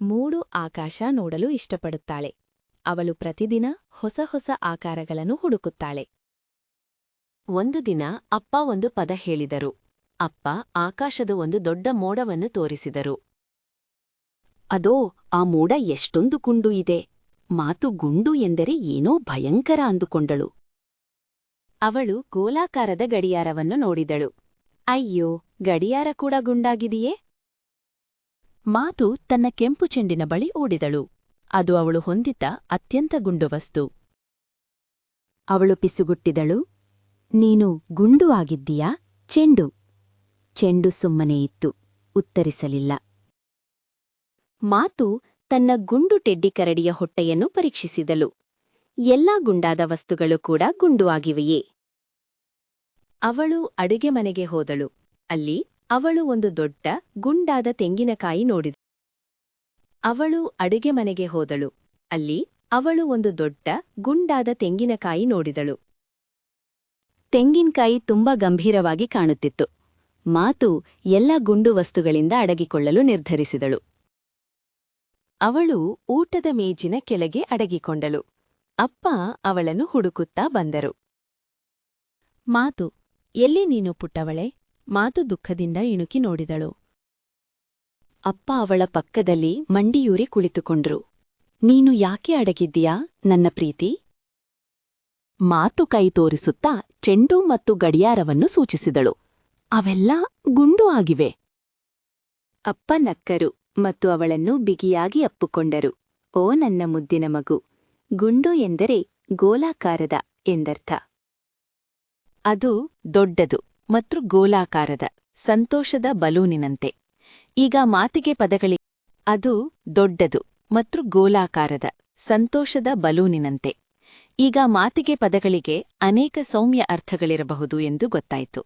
ಮೂಡು ಆಕಾಶ ನೋಡಲು ಇಷ್ಟಪಡುತ್ತಾಳೆ. ಅವಳು ಪ್ರತಿದಿನ ಹೊಸ ಹೊಸ ಆಕಾರಗಳನ್ನು ಹುಡುಕುತ್ತಾಳೆ. ಒಂದು ದಿನ ಅಪ್ಪ ಒಂದು ಪದ ಹೇಳಿದರು. ಅಪ್ಪ ಆಕಾಶದ ಒಂದು ದೊಡ್ಡ ಮೋಡವನ್ನು ತೋರಿಸಿದರು. ಅದೋ ಆ ಮೋಡ ಎಷ್ಟೊಂದು ಗುಂಡು ಇದೆ. ಮಾತು ಗುಂಡು ಎಂದರೆ ಏನೋ ಭಯಂಕರ ಅಂದುಕೊಂಡಳು. ಅವಳು ಗೋಲಾಕಾರದ ಗಡಿಯಾರವನ್ನು ನೋಡಿದಳು. ಅಯ್ಯೋ, ಗಡಿಯಾರ ಕೂಡ ಗುಂಡಾಗಿದೆಯೇ? ಮಾತು ತನ್ನ ಕೆಂಪು ಚೆಂಡಿನ ಬಳಿ ಓಡಿದಳು. ಅದು ಅವಳು ಹೊಂದಿದ್ದ ಅತ್ಯಂತ ಗುಂಡು ವಸ್ತು. ಅವಳು ಪಿಸುಗುಟ್ಟಿದಳು. ನೀನು ಗುಂಡು ಆಗಿದ್ದೀಯಾ? ಚೆಂಡು. ಚೆಂಡು ಸುಮ್ಮನೆ ಇತ್ತು, ಉತ್ತರಿಸಲಿಲ್ಲ. ಮಾತು ತನ್ನ ಗುಂಡು ಟೆಡ್ಡಿ ಕರಡಿಯ ಹೊಟ್ಟೆಯನ್ನು ಪರೀಕ್ಷಿಸಿದಳು. ಎಲ್ಲಾ ಗುಂಡಾದ ವಸ್ತುಗಳು ಕೂಡ ಗುಂಡು ಆಗಿವೆಯೇ? ಅವಳು ಅಡುಗೆ ಮನೆಗೆ ಹೋದಳು. ಅಲ್ಲಿ ಅವಳು ಒಂದು ದೊಡ್ಡ ಗುಂಡಾದ ತೆಂಗಿನಕಾಯಿ ನೋಡಿದಳು. ಅವಳು ಅಡುಗೆ ಮನೆಗೆ ಹೋದಳು. ಅಲ್ಲಿ ಅವಳು ಒಂದು ದೊಡ್ಡ ಗುಂಡಾದ ತೆಂಗಿನಕಾಯಿ ನೋಡಿದಳು. ತೆಂಗಿನಕಾಯಿ ತುಂಬಾ ಗಂಭೀರವಾಗಿ ಕಾಣುತ್ತಿತ್ತು. ಮಾತು ಎಲ್ಲ ಗುಂಡು ವಸ್ತುಗಳಿಂದ ಅಡಗಿಕೊಳ್ಳಲು ನಿರ್ಧರಿಸಿದಳು. ಅವಳು ಊಟದ ಮೇಜಿನ ಕೆಳಗೆ ಅಡಗಿಕೊಂಡಳು. ಅಪ್ಪ ಅವಳನ್ನು ಹುಡುಕುತ್ತಾ ಬಂದರು. ಮಾತು, ಎಲ್ಲಿ ನೀನು ಪುಟ್ಟವಳೆ? ಮಾತು ದುಃಖದಿಂದ ಇಣುಕಿ ನೋಡಿದಳು. ಅಪ್ಪ ಅವಳ ಪಕ್ಕದಲ್ಲಿ ಮಂಡಿಯೂರಿ ಕುಳಿತುಕೊಂಡ್ರು. ನೀನು ಯಾಕೆ ಅಡಗಿದ್ದೀಯಾ, ನನ್ನ ಪ್ರೀತಿ? ಮಾತು ಕೈ ತೋರಿಸುತ್ತಾ ಚೆಂಡು ಮತ್ತು ಗಡಿಯಾರವನ್ನು ಸೂಚಿಸಿದಳು. ಅವೆಲ್ಲ ಗುಂಡು ಆಗಿವೆ. ಅಪ್ಪ ನಕ್ಕರು ಮತ್ತು ಅವಳನ್ನು ಬಿಗಿಯಾಗಿ ಅಪ್ಪುಕೊಂಡರು. ಓ ನನ್ನ ಮುದ್ದಿನ ಮಗು, ಗುಂಡು ಎಂದರೆ ಗೋಲಾಕಾರದ ಎಂದರ್ಥ. ಅದು ದೊಡ್ಡದು ಮತ್ತು ಗೋಲಾಕಾರದ ಸಂತೋಷದ ಬಲೂನಿನಂತೆ. ಈಗ ಮಾತಿಗೆ ಪದಗಳಿ ಅದು ದೊಡ್ಡದು ಮತ್ತು ಗೋಲಾಕಾರದ ಸಂತೋಷದ ಬಲೂನಿನಂತೆ. ಈಗ ಮಾತಿಗೆ ಪದಗಳಿಗೆ ಅನೇಕ ಸೌಮ್ಯ ಅರ್ಥಗಳಿರಬಹುದು ಎಂದು ಗೊತ್ತಾಯಿತು.